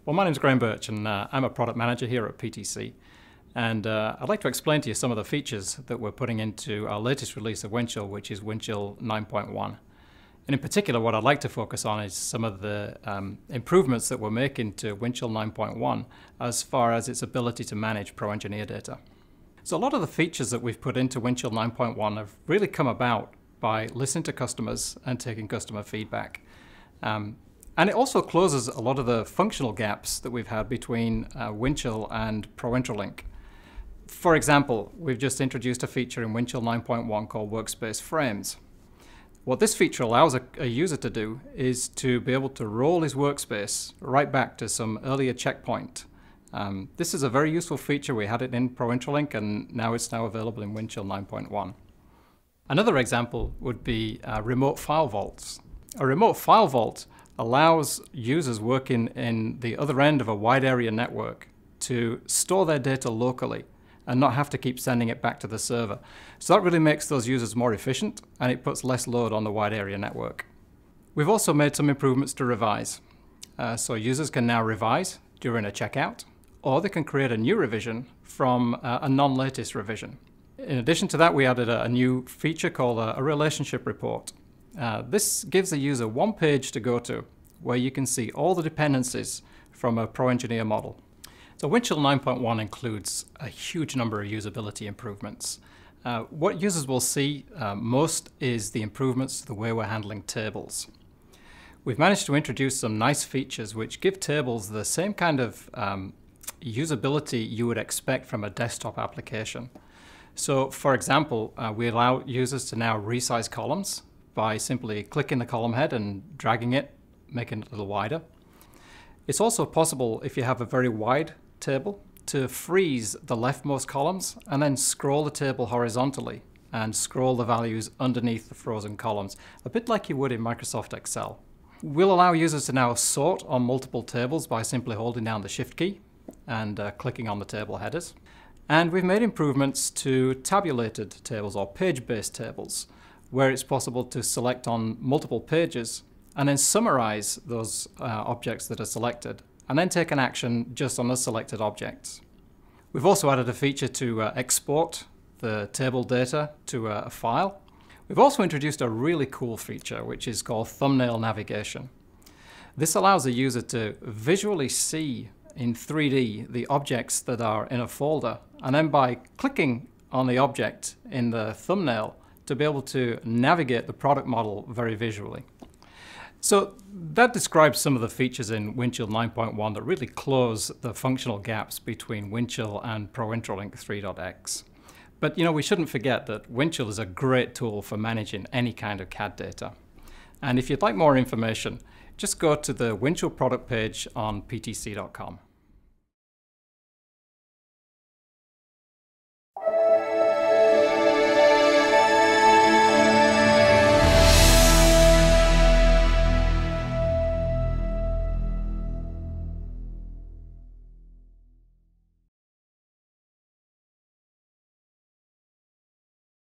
Well, my name's Graham Birch, and I'm a product manager here at PTC. And I'd like to explain to you some of the features that we're putting into our latest release of Windchill, which is Windchill 9.1. And in particular, what I'd like to focus on is some of the improvements that we're making to Windchill 9.1 as far as its ability to manage Pro Engineer data. So a lot of the features that we've put into Windchill 9.1 have really come about by listening to customers and taking customer feedback. And it also closes a lot of the functional gaps that we've had between Windchill and ProIntralink. For example, we've just introduced a feature in Windchill 9.1 called Workspace Friends. What this feature allows a user to do is to be able to roll his workspace right back to some earlier checkpoint. This is a very useful feature. We had it in ProIntralink, and now it's available in Windchill 9.1. Another example would be remote file vaults. A remote file vault allows users working in the other end of a wide area network to store their data locally and not have to keep sending it back to the server. So that really makes those users more efficient, and it puts less load on the wide area network. We've also made some improvements to revise. So users can now revise during a checkout, or they can create a new revision from a non-latest revision. In addition to that, we added a new feature called a relationship report. This gives the user one page to go to where you can see all the dependencies from a Pro Engineer model. So Windchill 9.1 includes a huge number of usability improvements. What users will see most is the improvements to the way we're handling tables. We've managed to introduce some nice features which give tables the same kind of usability you would expect from a desktop application. So for example, we allow users to now resize columns by simply clicking the column head and dragging it, making it a little wider. It's also possible, if you have a very wide table, to freeze the leftmost columns and then scroll the table horizontally and scroll the values underneath the frozen columns, a bit like you would in Microsoft Excel. We'll allow users to now sort on multiple tables by simply holding down the Shift key and clicking on the table headers. And we've made improvements to tabulated tables or page-based tables, where it's possible to select on multiple pages and then summarize those objects that are selected and then take an action just on the selected objects. We've also added a feature to export the table data to a file. We've also introduced a really cool feature which is called thumbnail navigation. This allows the user to visually see in 3D the objects that are in a folder, and then by clicking on the object in the thumbnail to be able to navigate the product model very visually. So that describes some of the features in Windchill 9.1 that really close the functional gaps between Windchill and ProIntralink 3.x. But we shouldn't forget that Windchill is a great tool for managing any kind of CAD data. And if you'd like more information, just go to the Windchill product page on ptc.com.